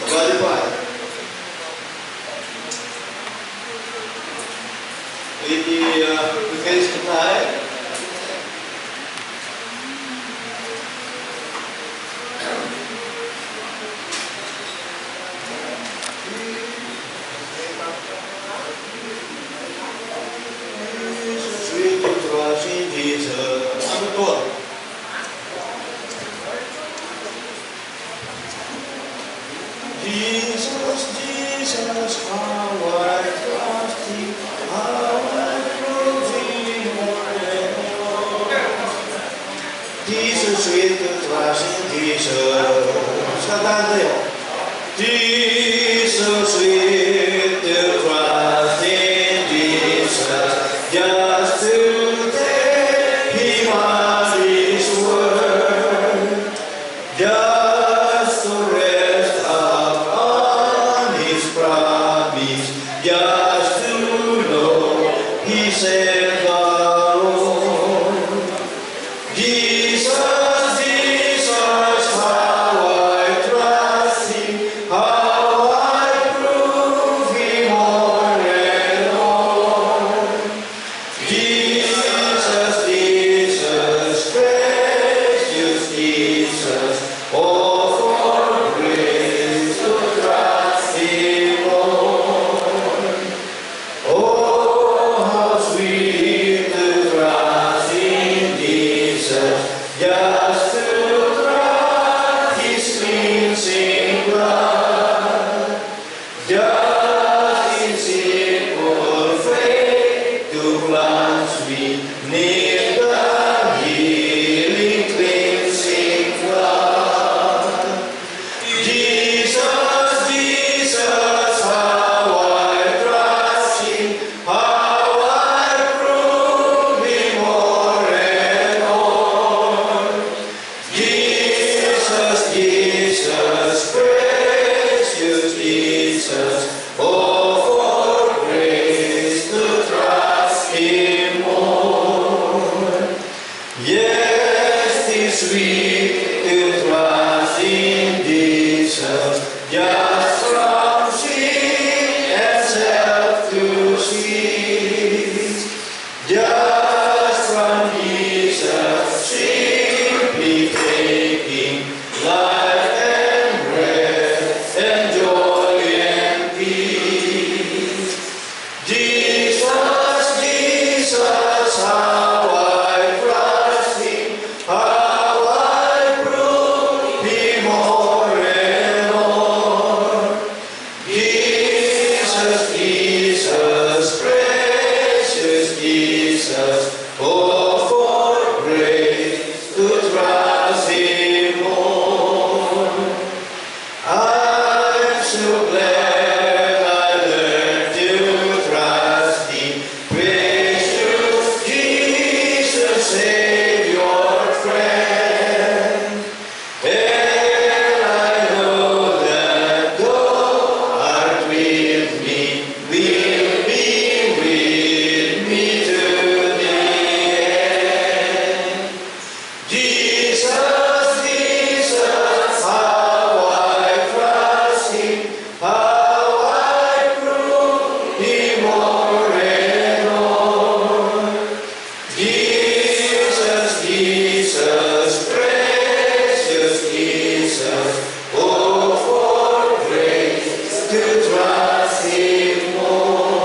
qualified. With the face to tie. Sweet to trust in Jesus. Ano to? Jesus, Jesus, how I trust Him, how I prove Him more and more. Jesus, sweet to trust in Jesus. Kantahan tayo. Jesus, sweet to trust in Jesus, just to take Him at His word, just to rest upon His promise, just to know He said the Lord. Jesus, Jesus, how I trust Him, how I prove Him more and more. Jesus, Jesus, precious Jesus, oh, for grace to trust Him more. Oh, how sweet to trust in Jesus, just to trust His cleansing blood, just in simple faith to plunge me near the healing cleansing flood. Jesus, Jesus, how I trust Him, how I prove Him more and more. Jesus, Jesus, precious Jesus, oh, for grace to trust Him more. Yes, 'tis sweet to trust in Jesus, just from sin and self to cease. Just from Jesus, simply taking life and breath and joy and peace. Jesus, Jesus, how I trust Him, how I prove Him more and more. Jesus, Jesus, precious Jesus, oh, for grace to trust Him more. I'm so glad I learned to trust Him, precious Jesus, Savior, friend. And I know that God art with me, will be with me to the end. Jesus, Jesus, how I trust Him, how I prove Him more and more. Jesus, Jesus, precious Jesus, oh, for grace to trust Him more.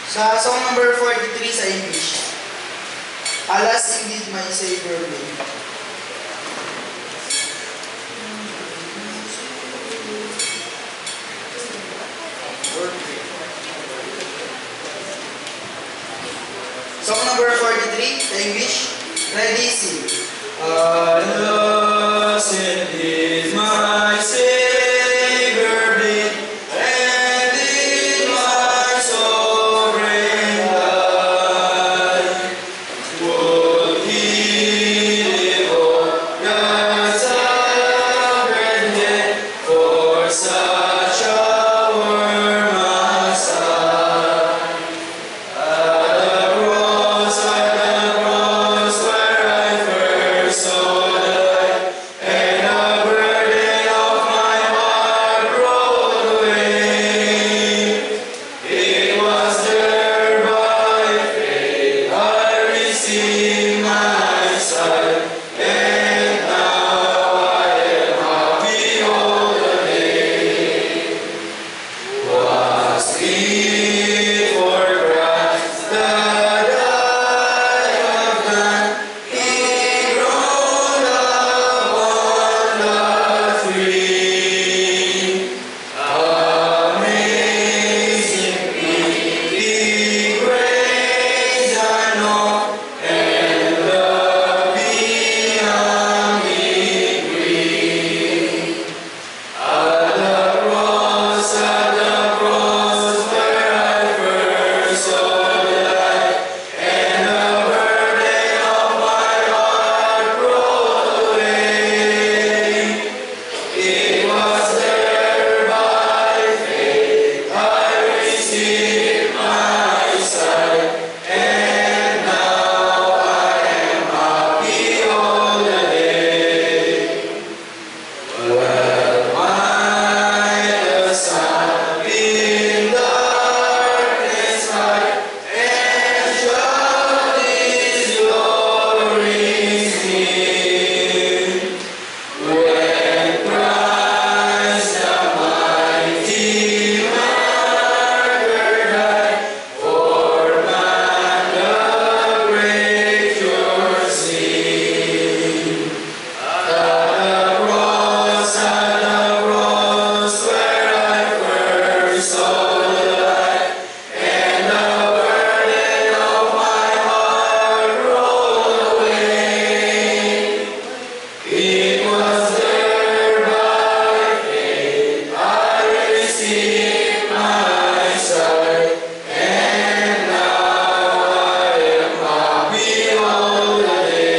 Sa song number 43 sa English, Alas indeed my Savior may. Song number 43 sa English, Ready, Sing. Alas, indeed, my Savior bleed, and in my sovereign life. Would he devote God's sacred head for such a worm as I? At the cross where I first saw the light, and the burden of my heart rolled away. It was there by faith I received my sight, and now I am happy all the day. Was it for Christ that I have done? He groaned upon the tree. Amazing pity, grace unknown, and love beyond degree. At the cross where I first saw the light, and the burden of my heart rolled away. It was there by faith I received my sight, and now I am happy all the day. Well might the sun in darkness hide, and shout His glory seen. When Christ the mighty martyr died, for man the great cure seen. At the cross where I first saw the light, and the burden of my heart rolled away. It was there by faith I received my sight, and now I am happy all the day.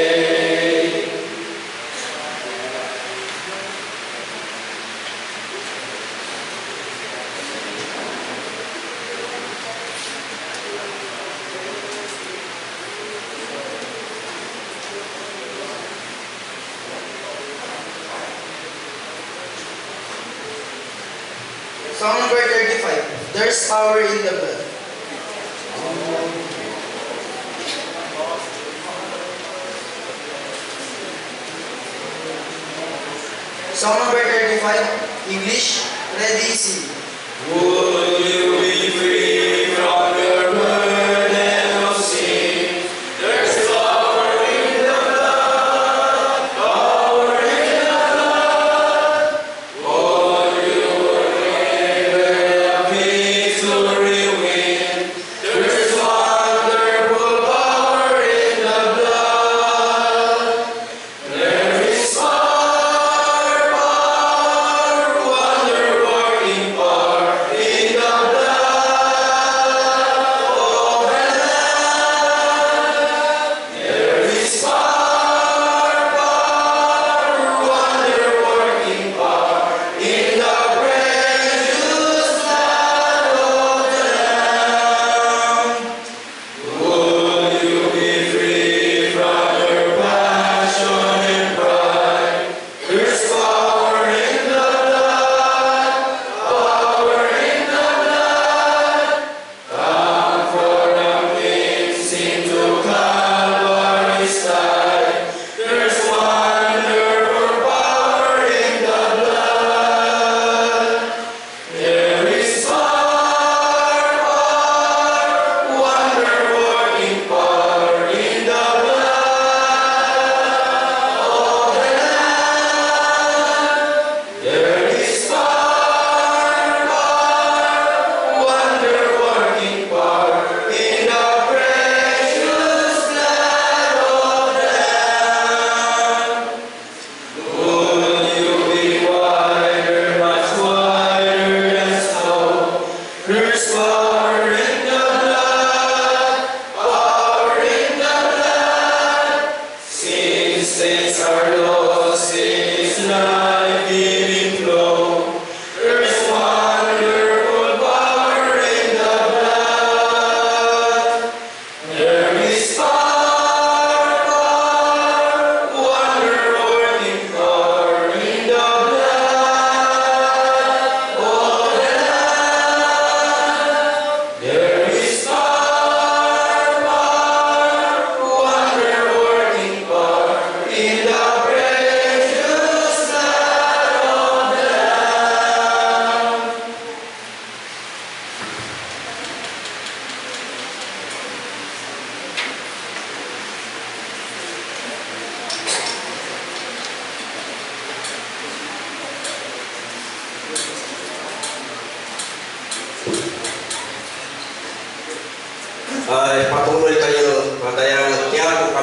Song number 35. There's power in the blood. Song number 35. English. Ready, sing. Would you be free from your burden of sin? There's power in the blood, power in the blood. For your neighbor, victory win. There's wonderful power in the blood. There is power, wonder-working power in the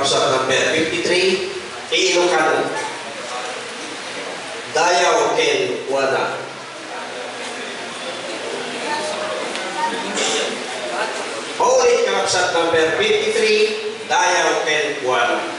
kakabsat number 53, Ilocano. Dayaw Ken Wana. Paulit kakabsat number 53, Dayaw Ken Wana.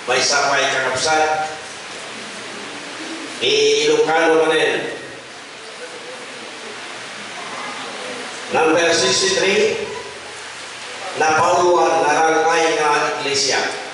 May sapay kakabsat Ilocano manin. Number 63, napauluan narangay nga iglesia.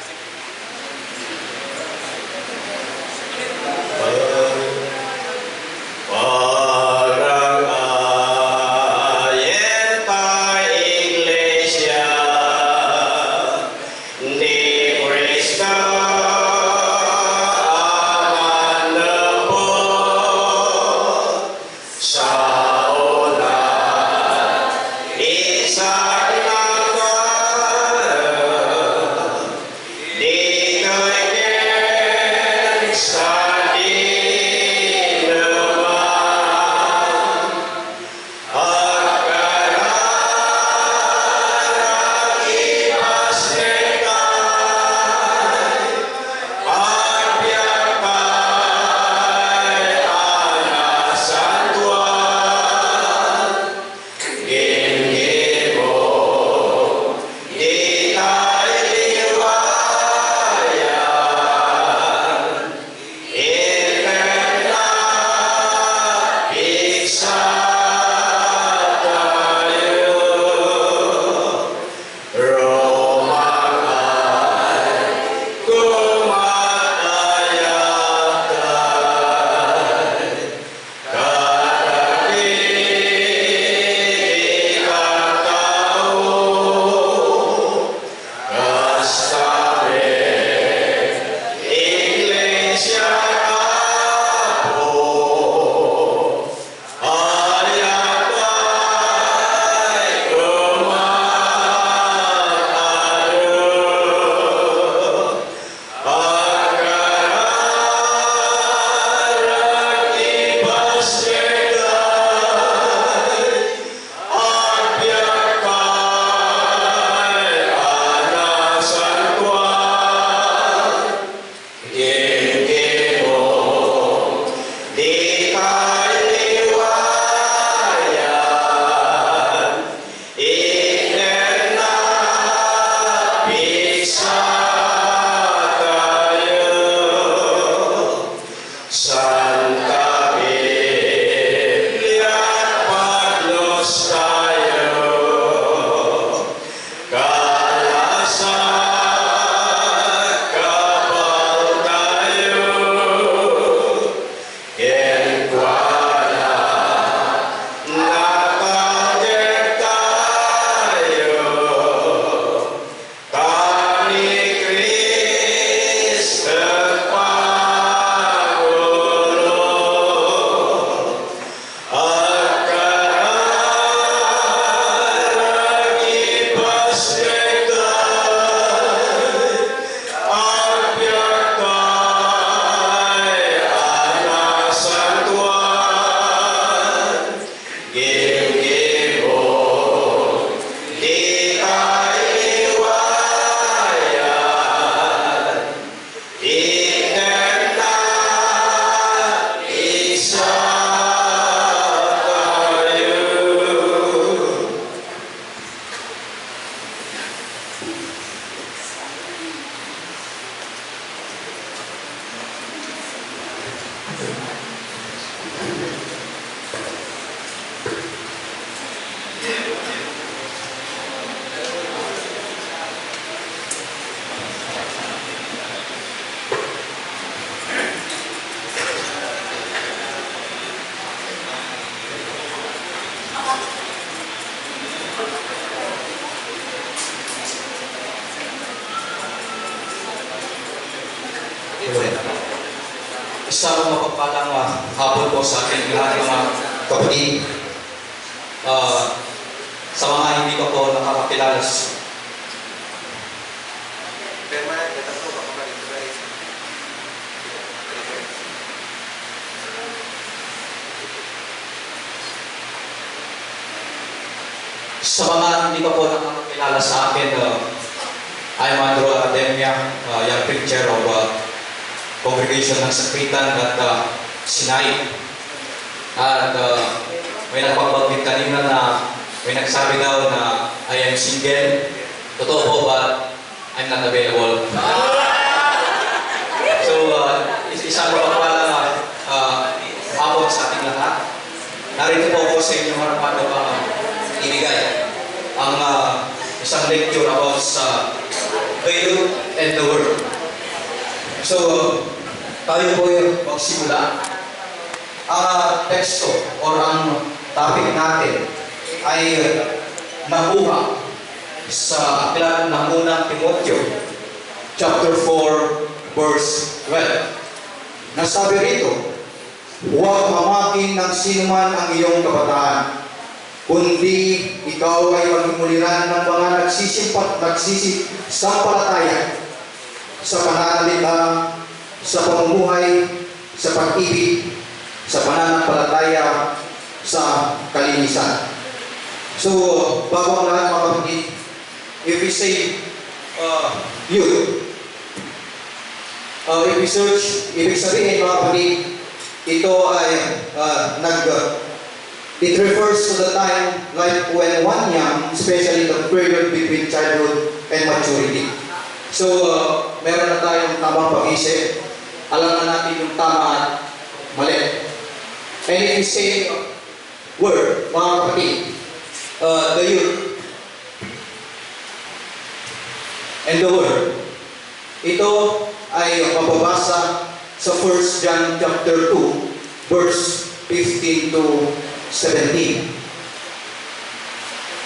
Isang mapagpalang hapon po sa ating lahat mga kapatid. Sa mga hindi ko po nakakakilala, sa akin, I'm Andrew Academia, young preacher of Congregation ng Sakitan at Sinai. At may nagpagbagit kanina na may nagsabi daw na I am single. Totoo po ba? I'm not available. So, isang mapagpalang hapon sa ating lahat. Narito po ako sa inyong harapan upang ibigay ang isang lecture about sa the youth and the world. So, tayo po yung magsimula. Ang teksto or ang topic natin ay nakuha sa aklat ng unang Timoteo, chapter 4, verse 12. Nasabi rito, huwag mamakin ng sinuman ang iyong kabataan, kundi ikaw ay maghimuliran ng mga nagsisisampalataya sa pananalita, sa pamumuhay, sa pag-ibig, sa pananampalataya, sa kalinisan. So, bago ang lahat mga kapatid, if we say youth, if we search, ibig sabihin mga kapatid, ito ay it refers to the time like when one young, especially the period between childhood and maturity. So, meron na tayong tamang pag-isip. Alam na natin yung tama at mali. And if we say word, mga kapatid, the youth and the word, ito ay mababasa sa 1 John chapter 2, verse 15 to 17.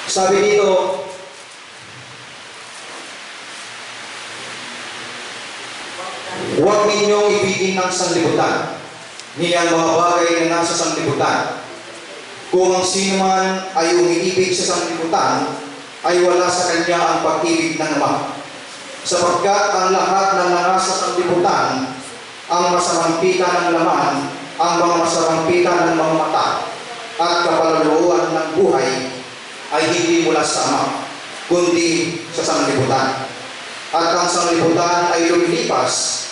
Sabi dito, huwag ninyong ibigin ng sanlibutan, niyang mga bagay na nasa sanlibutan. Kung ang sino man ay umiibig sa sanlibutan, ay wala sa kanya ang pag-ibig ng Ama. Sapagkat ang lahat ng nasa sanlibutan, ang masamang pita ng laman, ang mga masamang pita ng mga mata, at kapaluluan ng buhay ay hindi mula sa Ama, kundi sa sanlibutan. At ang sanlibutan ay lumilipas,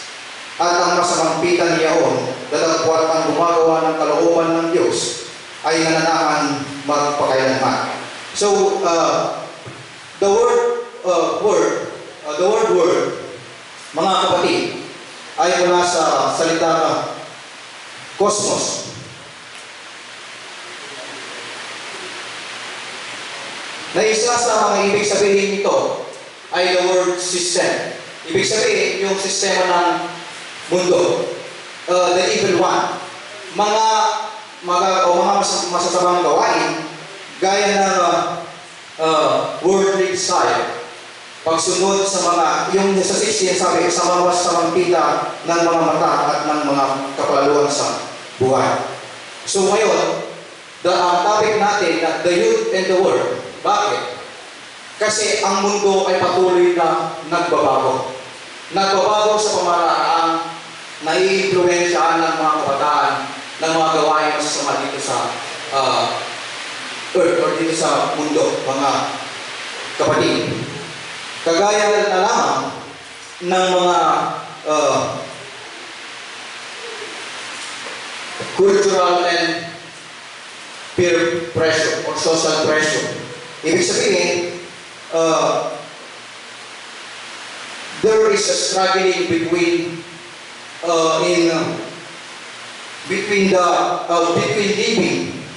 at ang masamang pita niyaon, datapwat ang gumagawa ng kalooban ng Diyos, ay nananahan magpakailanman. So, the word, mga kapatid, ay mula sa salita cosmos. Na isa sa mga ibig sabihin nito ay the word system. Ibig sabihin yung sistema ng mundo, the evil one, mga masasamang gawain gaya ng worldly desire, pagsunod sa mga yung sa 16 sabi sa mga masasamang pita ng mga mata at ng mga kapalaluan sa buhay. So ngayon, the topic natin na the youth and the world. Bakit? Kasi ang mundo ay patuloy na nagbabago. Nagbabago sa pamaraang nai-impluwensyahan ng mga kabataan ng mga gawain masasama dito sa earth or dito sa mundo, mga kapatid. Kagaya na lamang ng mga cultural and peer pressure or social pressure. Ibig sabihin, there is a struggling between living.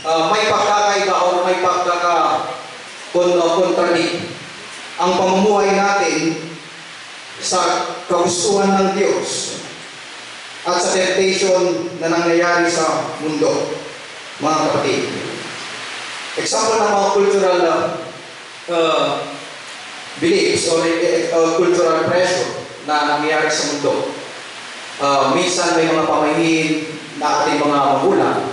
May pagkakaiba o may pagkaka-contradict ang pamumuhay natin sa kagustuhan ng Diyos at sa temptation na nangyayari sa mundo, mga kapatid. Example ng mga cultural beliefs or cultural pressure na nangyayari sa mundo. Minsan may mga pamahiin na ating mga magulang,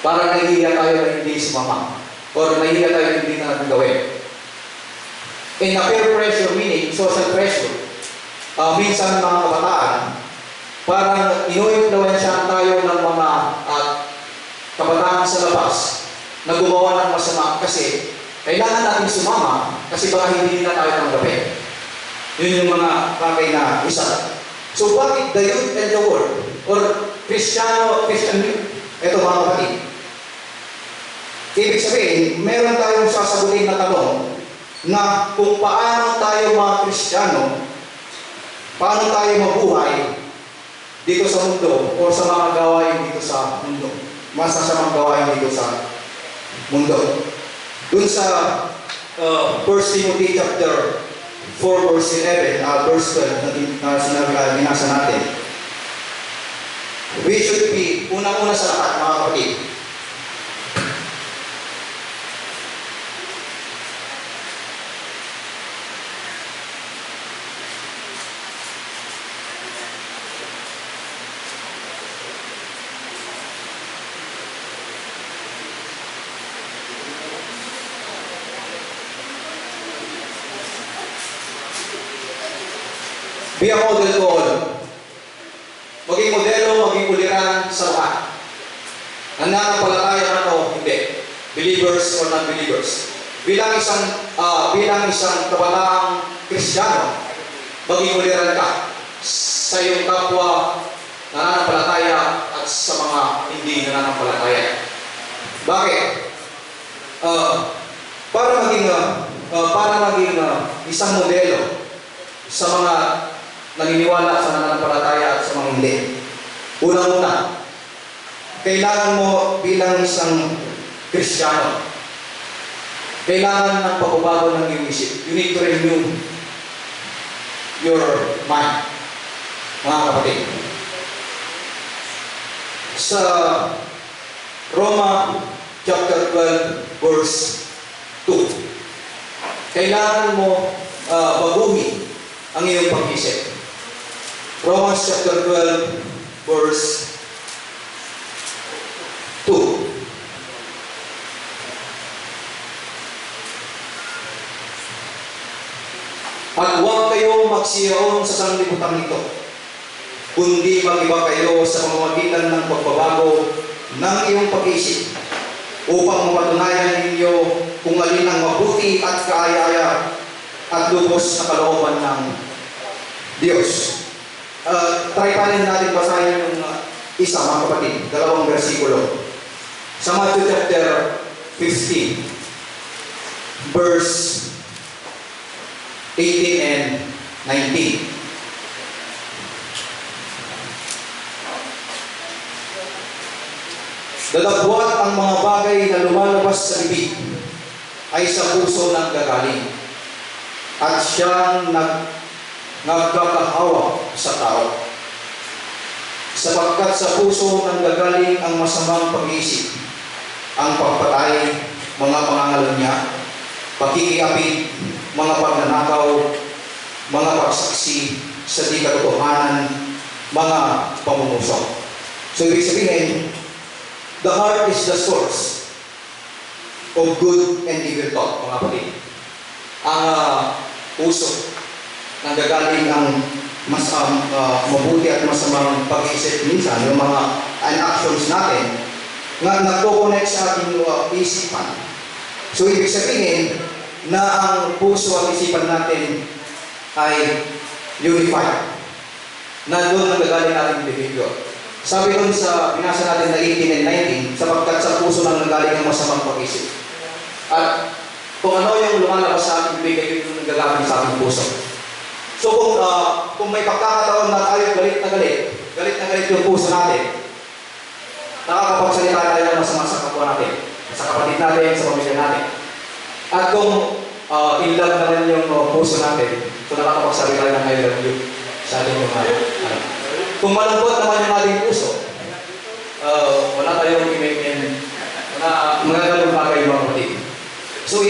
parang nahihiya tayo na hindi sumama. Or nahihiya tayo na hindi na natin gawin. In a peer pressure, meaning social pressure, minsan mga kabataan, parang inu-influensyahan tayo ng mga kabataan sa labas na gumawa ng masama kasi kailangan natin sumama kasi baka hindi na tayo tanggapin. Yun yung mga bagay na isa. So bakit the youth and the world or Christian youth? Ito mga kapatid. Ibig sabihin, meron tayong sasagutin na tanong na kung paano tayo mga Kristiyano, paano tayo mabuhay dito sa mundo o sa mga gawain dito sa mundo. Masasamang gawain dito sa mundo. Dun sa 1 Timothy chapter 4 verse 11, verse 12 na sinabi binasa natin. We should be, unang-una sa lahat mga kapatid, be a model to all. Maging modelo, maging uliran sa lahat. Nananampalataya man o hindi. Believers or non-believers. Bilang isang kabataang Kristiyano, maging uliran ka sa iyong kapwa nananampalataya at sa mga hindi nananampalataya. Bakit? Para maging isang modelo sa mga naniniwala sa nananampalataya at sa mga hindi. Unang-una, kailangan mo bilang isang Kristiyano, kailangan ng pagbabago ng iyong isip. You need to renew your mind, mga kapatid. Sa Roma chapter 12 verse 2, kailangan mo baguhin ang iyong pag-isip. Romans chapter 12 verse 2. At huwag kayong magsiyaon sa sanglibutan nito, kundi mag-iba kayo sa pamamagitan ng pagbabago ng iyong pag-isip upang mapatunayan ninyo kung alin ang mabuti at kaaya-aya at lubos na kalooban ng Diyos. Try pa rin natin basahin yung isa, mga kapatid, dalawang versikulo. Sa Matthew chapter 15, verse 18 and 19. Dadagwat ang mga bagay na lumalabas sa bibig ay sa puso ng gagaling, at siyang nagkakahawa sa tao. Sapagkat sa puso ng gagaling ang masamang pag-iisip, ang pagpatay, mga pangangalunya, pakikiapid, mga pagnanakaw, mga pagsaksi sa di katotohanan, mga pamunusok. So ibig sabihin, the heart is the source of good and evil thought, mga kapatid. Ang puso nang gagaling ang mabuti at masamang pag-iisip minsan, yung mga actions natin, na nagko-connect sa ating isipan. So, ibig sabihin na ang puso at isipan natin ay unified. Na doon ang gagaling natin individual. Sabi doon sa binasa natin na 18 and 19, sapagkat sa puso nang nagaling ang masamang pag-isip. At kung ano yung lumalabas sa ating bibig, yung nagagaling sa ating puso. So kung may pagkakataon na tayo galit na galit yung puso natin, nakakapagsalita tayo ng masama sa kapwa natin, sa kapatid natin, sa pamilya natin. At kung in love naman yung puso natin, so nakakapagsabi tayo ng I love you sa ating mga kung malungkot naman yung ating puso, wala tayong imig-imig, magagalang bagay mga kapatid. So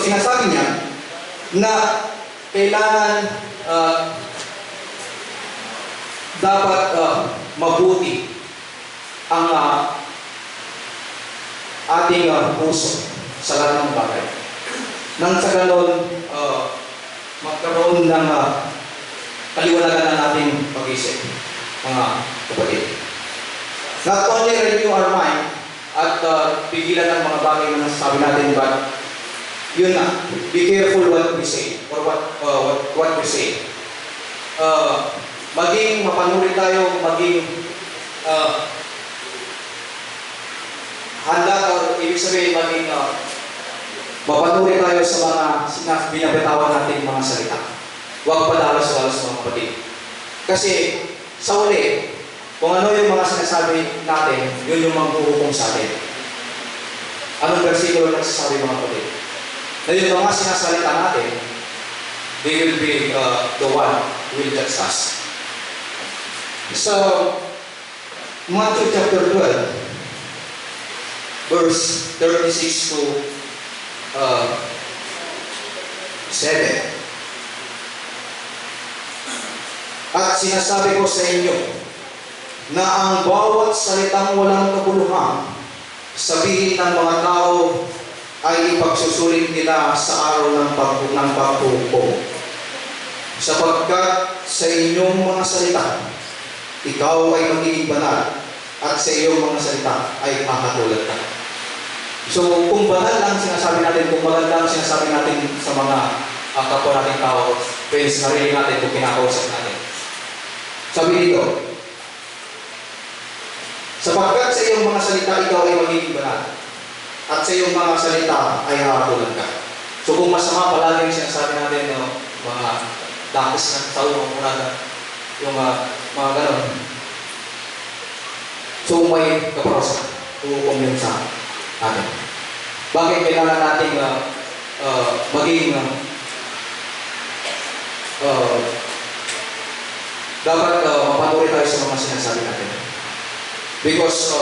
sinasabi niya na kailangan dapat mabuti ang ating puso sa lahat ng bagay. Nang sa ganon, magkaroon ng kaliwanagan ng ating pag-isip, mga kapatid. Not only renew our mind at pigilan ang mga bagay na nasasabi natin, but yun na, be careful what we say or what we say. Maging mapanuri tayo, maging handa, or ibig sabihin maging mapanuri tayo sa mga binabitawan nating mga salita. Huwag padalos-dalos mga kapatid. Kasi sa uli, kung ano yung mga sinasabi natin, yun yung maghuhukom sa atin. Anong versikulo nagsasabi mga kapatid? Na yung mga sinasalita natin, they will be the one who will judge us. So, Matthew chapter 12, verse 36 to 7. At sinasabi ko sa inyo na ang bawat salitang walang kabuluhan sabihin ng mga tao ay ipagsusulit nila sa araw ng paghukom. Sapagkat sa inyong mga salita, ikaw ay magiging banal, at sa iyong mga salita ay makatulad ka. So, kung banal lang sinasabi natin, kung banal lang sinasabi natin sa mga kapwa nating tao, friends, narinig natin kung kinakausap natin. Sabi dito, sapagkat sa iyong mga salita, ikaw ay magiging banal, at sa iyong mga salita ay makatulad ka. So, kung masama palagi yung sinasabi natin, mga dakis ng tao, yung mga ganon. So, may kaparosa. Hukom yun sa atin. Bakit kailangan natin maging dapat mapanuri tayo sa mga sinasabi natin? Because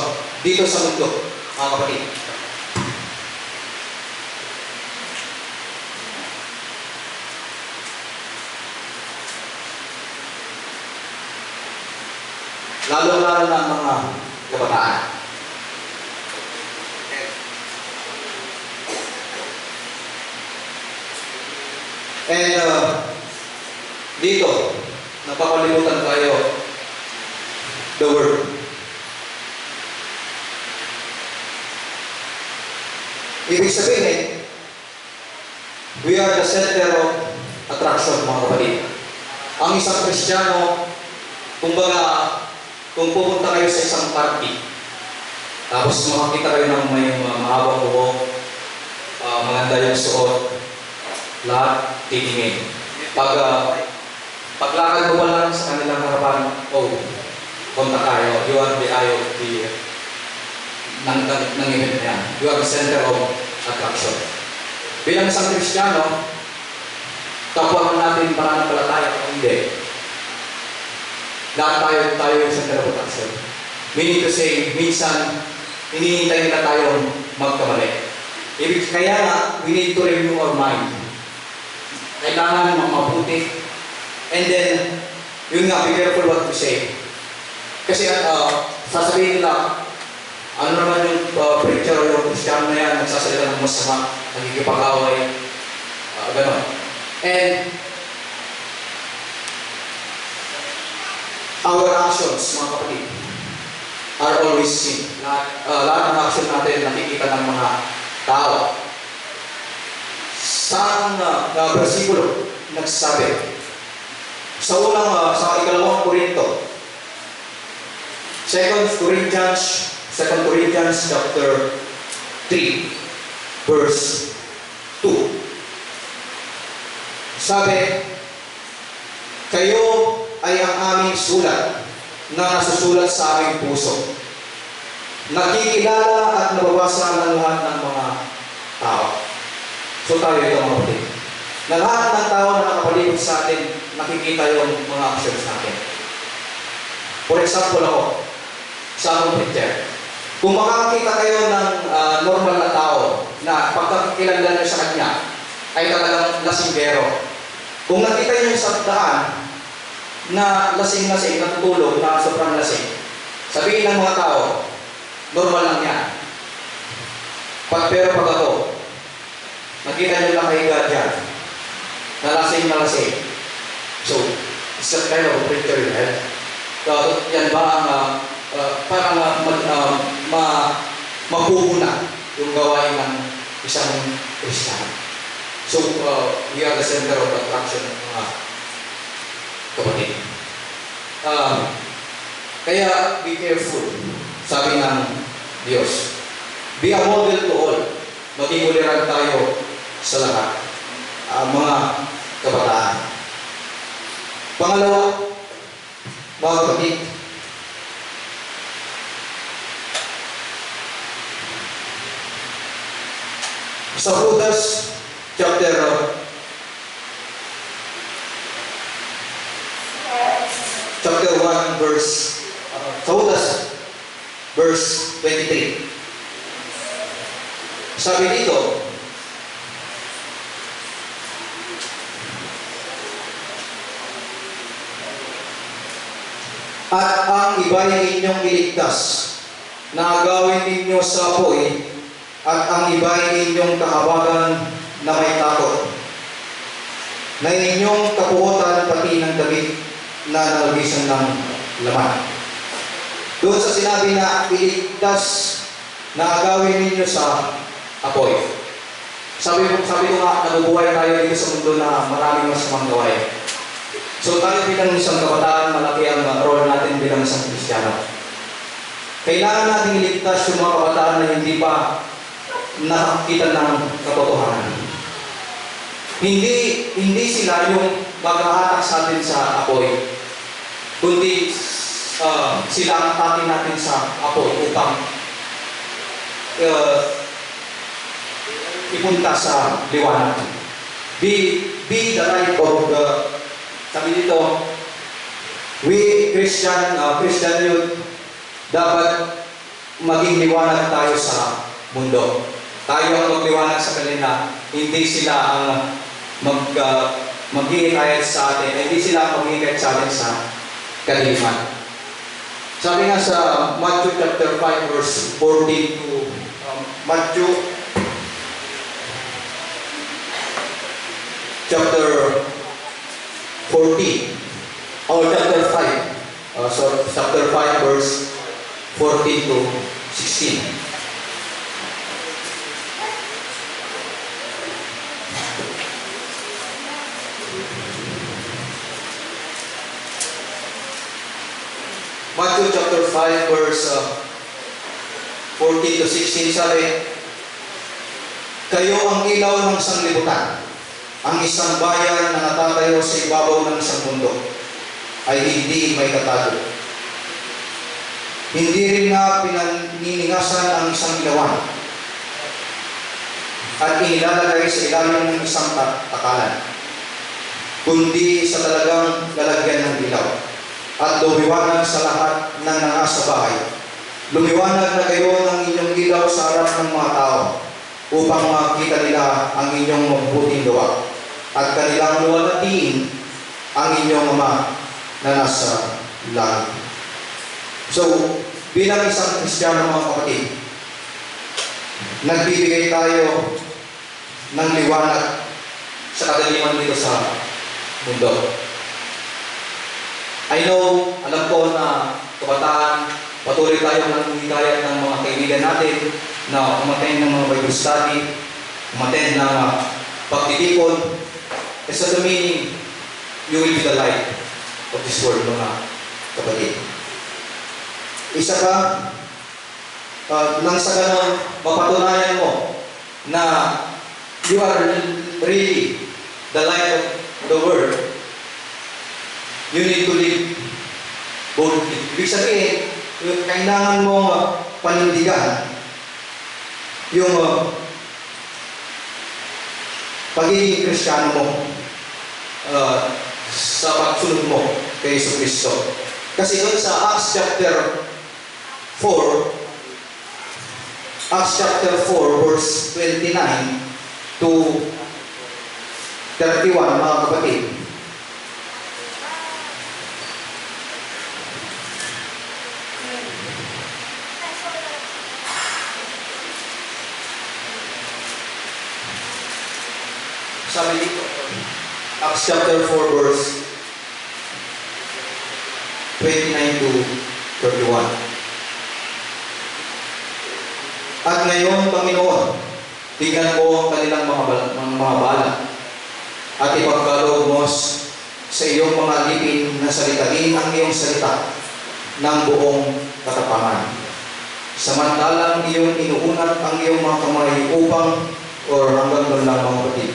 dito sa mundo, mga kapatid, lalo-lalo na ang mga kabataan. And dito, napapalimutan tayo the word. Ibig sabihin, we are the center of attraction, mga kapatid. Ang isang Kristiyano, kumbaga, kung pupunta kayo sa isang party, tapos makakita kayo ng may mahabang buhok, maganda yung suot, lahat titingin. Paglakad mo pa lang sa kanilang harapan, konta tayo, you are the eye of the ng event na yan. You are the center of attraction. Bilang isang Kristiyano, kapwa natin pananampalataya o hindi, lahat tayo yung center of attraction. Meaning to say, minsan, hinihintay nila tayong magkamali. Kaya nga, we need to renew our mind. Kailangan mabuti. And then, yun nga, be careful what we say. Kasi sasabihin nila, ano naman yung preacher o yung Kristiyano na yan, nagsasalita ng masama, nagkikipag-away, gano'n. And, our actions, mga kapatid, are always seen. Lahat ng action natin nakikita ng mga tao. Saan versikulo nagsasabi? Sa ikalawang Korinto, 2 Corinthians chapter 3, verse 2. Sabi, kayo ay ang aming sulat na nasusulat sa aming puso. Nakikilala at nababasa ng lahat ng mga tao. So tayo ito mga kapatid. Na lahat ng tao na nakapaligid sa atin, nakikita yung mga actions natin. For example ako, sa akong preacher. Kung makakita kayo ng normal na tao na pagkakilala nyo sa kanya, ay talagang lasinggero. Kung nakita nyo sa daan, na lasing-lasing, natutulog, na sobrang lasing, sabihin ng mga tao, normal lang yan. Pero pag ako, nakita nyo lang kahiga dyan, nalasing na lasing. So, it's a kind of picture, right? Yan ba ang parang mapuhuna yung gawain ng isang Kristiyano. So, we are the center of attraction ng mga kapatid. Kaya, be careful, sabi ng Diyos. Be a model to all. Maging uliran tayo sa lahat. Mga kabataan. Pangalawa, mga kapatid, sa Judas chapter 1 verse verse 23. Sabi dito, at ang iba'y inyong iligtas na agawin ninyo sa apoy, at ang iba'y inyong kahabagan na may takot, na inyong kapuotan pati ng damit na nalagisan ng laman. Doon sa sinabi na iligtas na agawin ninyo sa apoy. Sabi ko nga, nabubuhay tayo dito sa mundo na maraming masamang gawain. So tayo bilang isang kabataan, malaki ang role natin bilang isang Kristiyano. Kailangan natin iligtas yung mga kabataan na hindi pa nakakita ng katotohanan. Hindi sila yung maghahatak sa atin sa apoy, kundi sila ang tatin natin sa apoy upang ipunta sa liwanag. Be the light of the, sabi dito, we Christian youth, dapat maging liwanag tayo sa mundo. Tayo ang magliwanag sa kanila, hindi sila ang maghihikayat sa atin, hindi sila ang maghihikayat sa atin sa kaliliman. Sabi nga sa Matthew chapter 5 verse 14 to Matthew chapter 14 or chapter 5 chapter 5 verse 14 to 16. Matthew chapter 5 verse 14 to 16 sabi, kayo ang ilaw ng sanglibutan. Ang isang bayan na natatayo sa ibabaw ng isang mundo ay hindi may katago. Hindi rin nga pinaniningasan ang isang ilawan at inilalagay sa ilalim ng isang takalan, kundi sa talagang lalagyan ng ilaw at lumiwanag sa lahat ng nasa bahay. Lumiwanag na kayo ng inyong ilaw sa harap ng mga tao upang makita nila ang inyong mabuting gawa at kanilang luwalhatiin ang inyong Ama na nasa langit. So, bilang isang Kristiyano mga kapatid, nagbibigay tayo ng liwanag sa kadaliman dito sa mundo. Alam ko na kabataan, patuloy tayong nangyayari ng mga kaibigan natin na umattend ng mga Bible study, umattend ng pagtitipon. It's the meaning, you will be the light of this world, mga kapatid. Isa ka, nang sa ganon, mapatunayan mo na you are really the light of the world. You need to live boldly. Ibig sabihin, kailangan mo panindigan yung pagiging Kristiyano mo sa pagsunod mo kay Yesu Cristo. Kasi doon sa Acts chapter 4 verse 29 to 31, mga kapatid, sabi dito, Acts chapter 4 verse 29 to 31. At ngayon, Panginoon, tingnan mo ang kanilang mga bala at ipagkaloob mo sa iyong mga lipin na salitain ang iyong salita ng buong katapangan. Samantalang iyong inuunat ang iyong mga kamay upang, or hanggang doon lang mga kapatid,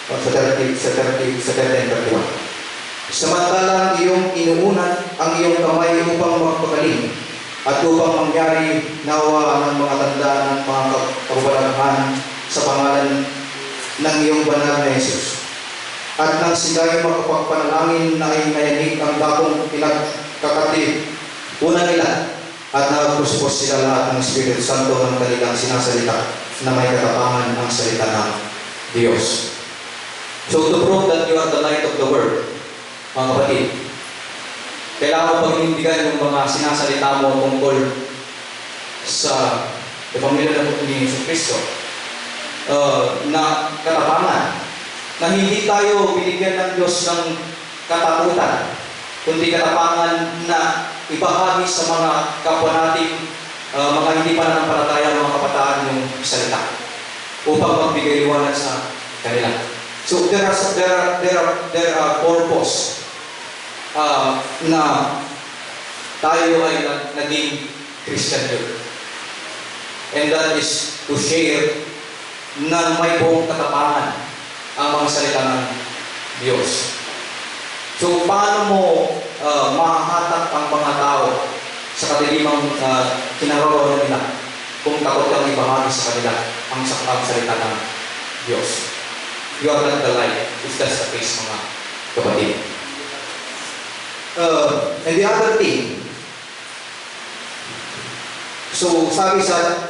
sa 30, 31. Samantalang iyong inuunat ang iyong kamay upang magpagaling at upang mangyari nawa ng mga tanda ng mga kababalaghan sa pangalan ng iyong banal na Jesus. At nang sila'y makapagpanalangin na ay nayanig ang dakong pinagkakatid, una nila, at nagpuspos sila lahat ng Espiritu Santo ng kanilang sinasalita na may katapangan ng salita ng Diyos. So to prove that you are the light of the world, mga kapatid, kailangan mo pag-iindigan yung mga sinasalita mo tungkol sa Ebanghelyo ni Jesus Cristo na katapangan, na hindi tayo binigyan ng Diyos ng katakutan, kundi katapangan na ibahagi sa mga kapwa nating mga hindi pa nanampalataya, mga kabataan yung salita upang magbigay liwanag sa kanila. So there are purpose na tayo ay naging Christian youth. And that is to share na may buong katapangan ang mga salita ng Diyos. So paano mo mahahatak ang mga tao sa kadilimang kinaroroonan nila kung takot kang ibahagi sa kanila ang salita ng Diyos? You are not the light if that's the case, mga kapatid. And the other thing, so sabi sa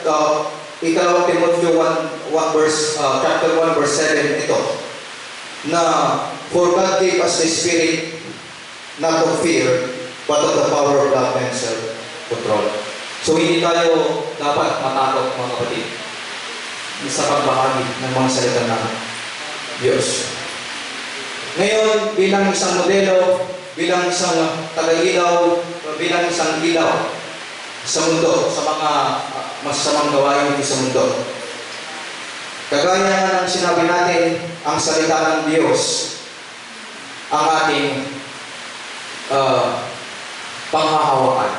ikalawang Timoteo 1 verse, chapter 1 verse 7, ito, na for God gave us the Spirit not of fear, but of the power of love and self-control. So hindi tayo dapat matakot, mga kapatid, sa pagbahagi ng mga salita ng Diyos. Ngayon, bilang isang modelo, bilang isang tagailaw, bilang isang ilaw sa mundo, sa mga masasamang gawain dito sa mundo, kagaya ng sinabi natin, ang salita ng Diyos ang ating panghahawakan.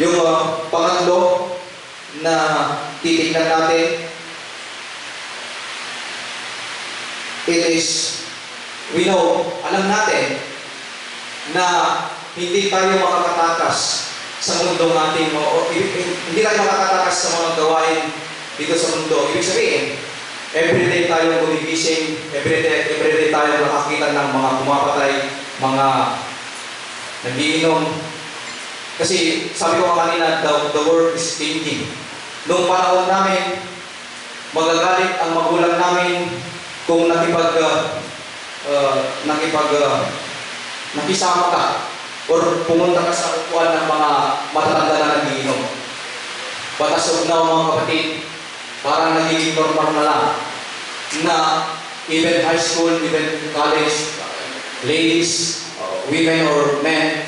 Yung pangatlo na titignan natin, it is, we know, alam natin na hindi tayo makakatakas sa mundo natin, hindi tayo makakatakas sa mga gawain dito sa mundo. Ibig sabihin, everyday tayo gumigising, everyday tayo nakakita ng mga pumapatay, mga nagiinom. Kasi sabi ko kanina, the world is changing. Noong panahon namin, magagalit ang magulang namin kung nakisama ka or pumunta ka sa upuan ng mga matatanda na nagiinom. But as of now, mga kapatid, parang nagiging normal na lang na even high school, even college, ladies, women or men,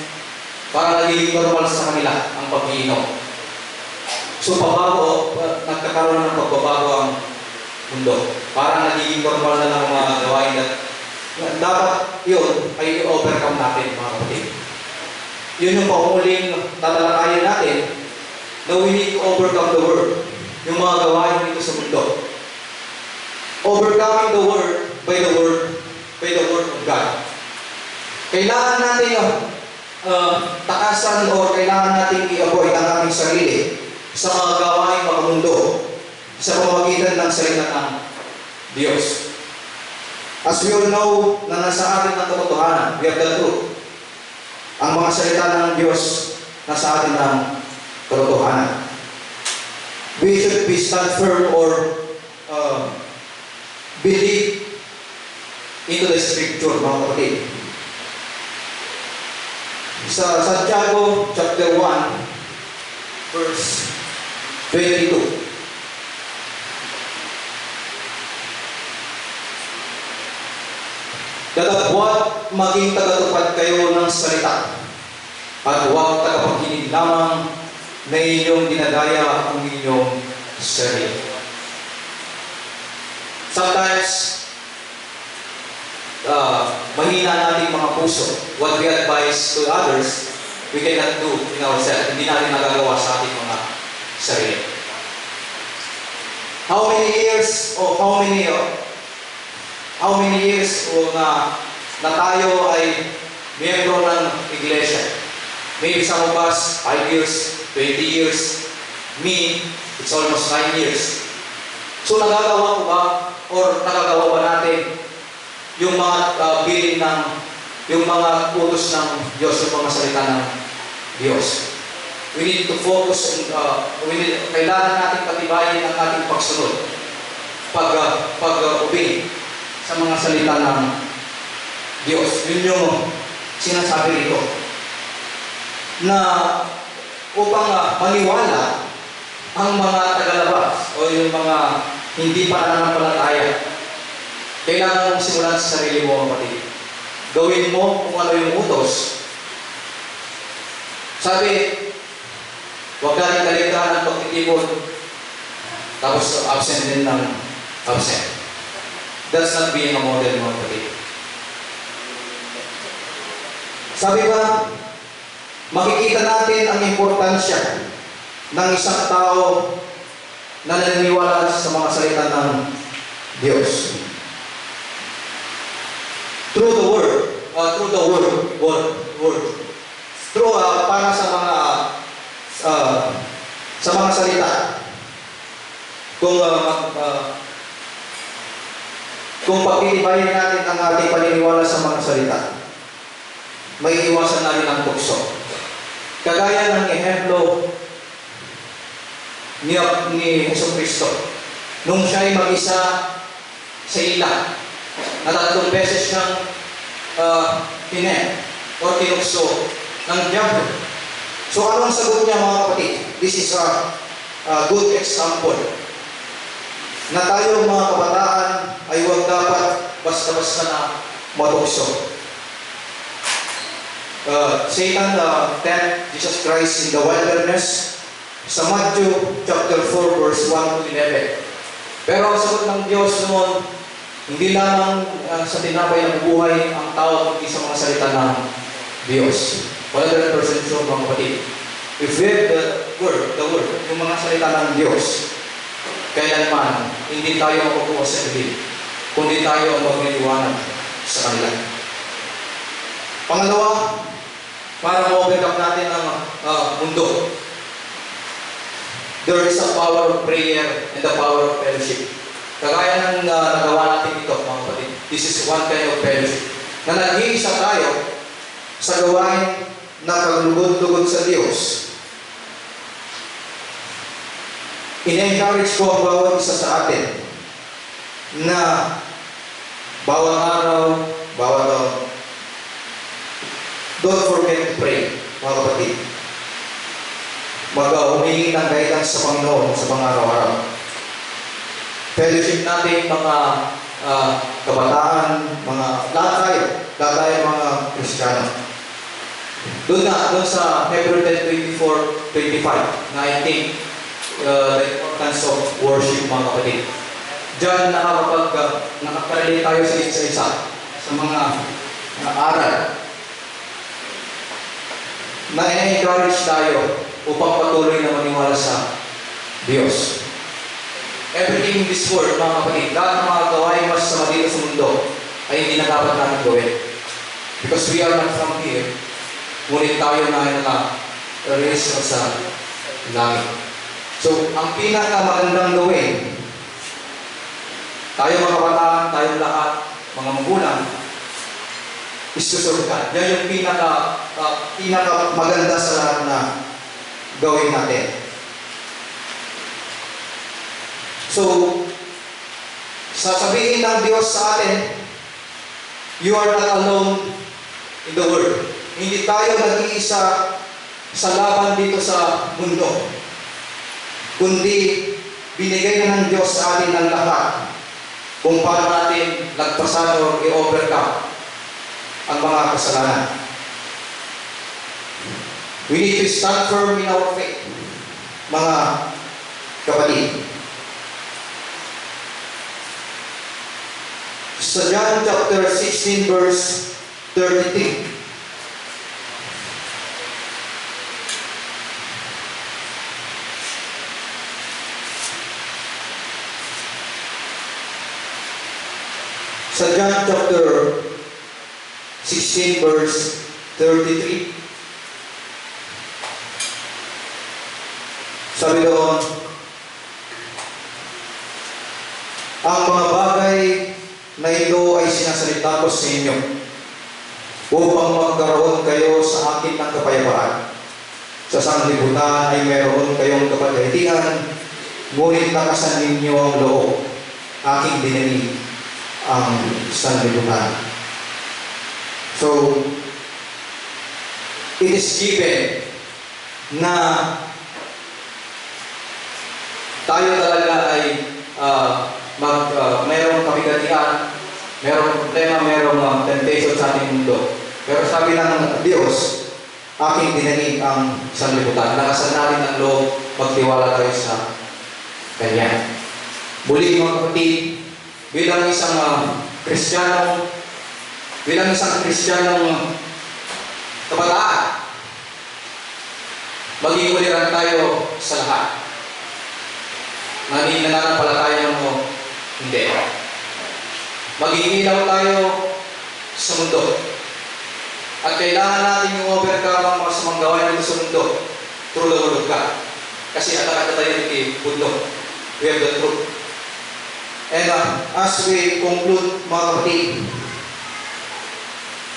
parang nagiging normal sa kanila ang pag-iinom. So nagkakaroon ng pagbabago ang mundo. Parang nagiging normal na lang ang mga gawain na dapat yun ay i-overcome natin, mga kapatid. Yun yung pauling tatalakayan natin na we need to overcome the world. Yung mga gawain dito sa mundo. Overcoming the world by the word of God. Kailangan natin takasan o kailangan natin i-avoid ang aming sarili sa mga gawain mga mundo sa pamamagitan ng salita ng Diyos. As we all know na nasa atin ang katotohanan, we have the truth. Ang mga salita ng Diyos nasa atin ng katotohanan. We should be stand firm or believe into the Scripture, mga kapatid. Sa Santiago chapter 1 verse 22, Datapwat maging tagatupad kayo ng salita, at huwag tagapakinig lamang na inyong dinadaya ang inyong sarili. Sometimes, mahina nating mga puso. What we advise to others, we cannot do in ourselves. Hindi natin nagagawa sa ating mga sarili. How many years na tayo ay miyembro ng iglesia? Maybe some of us, 5 years, 20 years. Me, it's almost 9 years. So nagagawa ko ba, or nagagawa ba natin yung mga bilin ng, yung mga utos ng Diyos, yung mga salita ng Diyos? We need to focus kailangan natin patibayin ang ating pagsunod, pag-obey sa mga salita ng Diyos. Yun yung sinasabi rito. Na upang maniwala ang mga tagalabas o yung mga hindi pa nananampalataya, kailangan mong simulan sa sarili mo, kapatid. Gawin mo kung ano yung utos. Sabi, huwag natin kaligtaan ang pagtitipon, tapos absent din ng absent. That's not being a model, mga kapatid. Sabi ba, makikita natin ang importansya ng isang tao na naniniwala sa mga salita ng Diyos. Through the word. Para sa mga salita. Kung pagtitibayin natin ang ating paniniwala sa mga salita, may iwasan natin ang tukso. Kagaya ng ehemplo ni Jesucristo, nung siya ay mag-isa sa ila, na 3 beses siyang tinukso ng diablo. So anong sagot niya, mga kapatid? This is a good example na tayo mga kabataan ay huwag dapat basta-basta na matukso. Satan tempted Jesus Christ in the wilderness sa Matthew chapter 4 verse 1 to 11. Pero ang sagot ng Diyos noon, hindi lamang sa tinapay ng buhay ang tao, kundi sa mga salita ng Diyos. 100% sure, mga kapatid. If we have the word, yung mga salita ng Diyos, kailanman hindi tayo makukuha sa ibil, kundi tayo ang magliliwanag sa kanila. Pangalawa, para ma-overcome natin ang mundo, there is a power of prayer and the power of fellowship. Kagaya ng nagawa natin ito, mga kapatid. This is one kind of fellowship. Na nag-iisa tayo sa gawain na kaglugod-lugod sa Diyos. Ina-encourage ko ang bawat isa sa atin na bawat araw, don't forget to pray, mga kapatid. Humingi ng guidance sa Panginoon sa mga araw-araw. Fellowship natin mga kabataan, lahat tayo mga Kristiyano. Doon sa Hebrew 10:24-25, na I think the importance of worship, mga kapatid. Diyan nakapag-relate tayo sa isa-isa sa mga aral na encourage tayo upang patuloy na maniwala sa Diyos. Everything in this world, mga kapatid, lahat ng mga gawain masasama dito sa mundo ay hindi na dapat natin gawin. Because we are not from here, ngunit tayo na ay naka-raise sa langit. So, ang pinakamagandang gawin, tayo mga kabataan, tayo lahat, mga magulang, is to serve God. Yan yung pinakamaganda sa lahat na gawin natin. So, sasabihin ng Diyos sa atin, you are not alone in the world. Hindi tayo nag-iisa sa laban dito sa mundo, kundi binigay na ng Diyos sa atin ng lahat kung paano natin lagpasan o i-overcome ang mga kasalanan. We need to stand firm in our faith, mga kapatid. Sa John chapter 16 verse 33, sa John chapter 16 verse 33, sabi doon, ang mga bagay na ito ay sinasalita ko sa inyo upang magkaroon kayo sa akin ng kapayapaan. Sa sanglibutan ay meron kayong kapagkahitian, ngunit takasan ninyo ang loob. Aking dinanig ang sanglibutan. So, it is given na tayo talaga ay mayroong kabigatian, mayroong problema, mayroong temptation sa ating mundo. Pero sabi ng Diyos, aking dinanig ang sanlibutan. Lakasan natin ang loob, magtiwala tayo sa Kanya. Muli mga kapatid, bilang isang Kristiyanong kabataan, maging uliran tayo sa lahat. Nananampalataya mo, hindi. Maging ilaw tayo sa mundo. At kailangan natin yung overcome ang mga masamang gawain nito sa mundo through the Word of God. Kasi atakata tayo ng mundo. We have the truth. And as we conclude, mga kapatid,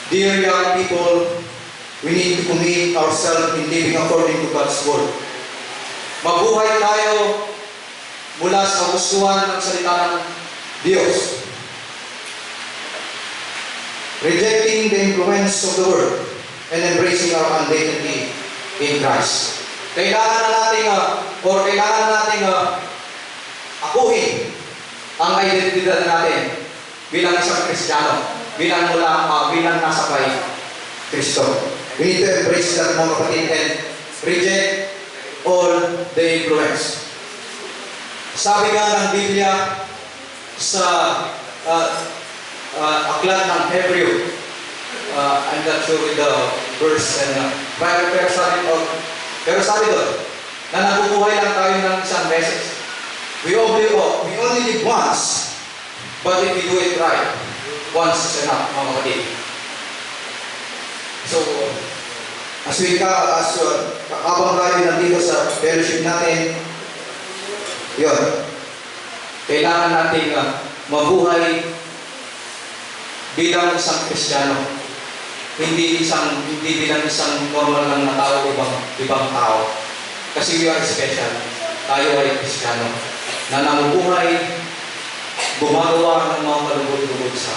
dear young people, we need to commit ourselves in living according to God's Word. Mabuhay tayo mula sa kagustuhan ng salita ng Diyos. Rejecting the influence of the world and embracing our identity in Christ. Kailangan nating akuhin ang identidad natin bilang isang Kristiyano, bilang nasa kay Kristo. We need to embrace that, mga kapatid, and reject all the influence. Sabi nga ng Biblia sa aklat ng Hebreo, I'm not sure with the verse and pero sabi doon na nabubuhay lang tayo ng isang beses. We only live once, but if we do it right, once is enough, mga kapatid. So, habang tayo nandito sa fellowship natin, yun, kailangan natin mabuhay bilang isang Kristiyano. Hindi bilang isang normal lang na tao, ibang tao. Kasi we are special. Tayo ay Kristiyano na namubuhay, gumagawa ng mga kalugod-lugod sa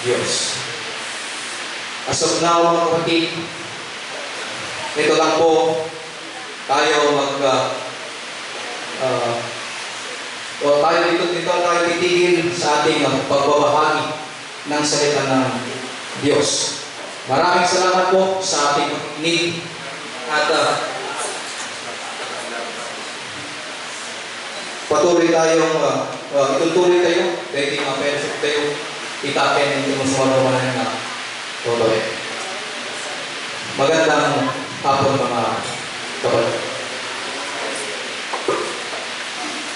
Diyos. As of now, mga kapatid, ito lang po tayo tayo titigil sa ating pagbabahagi ng salita ng Diyos. Maraming salamat po sa ating pakikinig at patuloy tayong itutuloy tayo, dating fellowship tayo, itapin yung sumagawa na totoy. Magandang hapon mga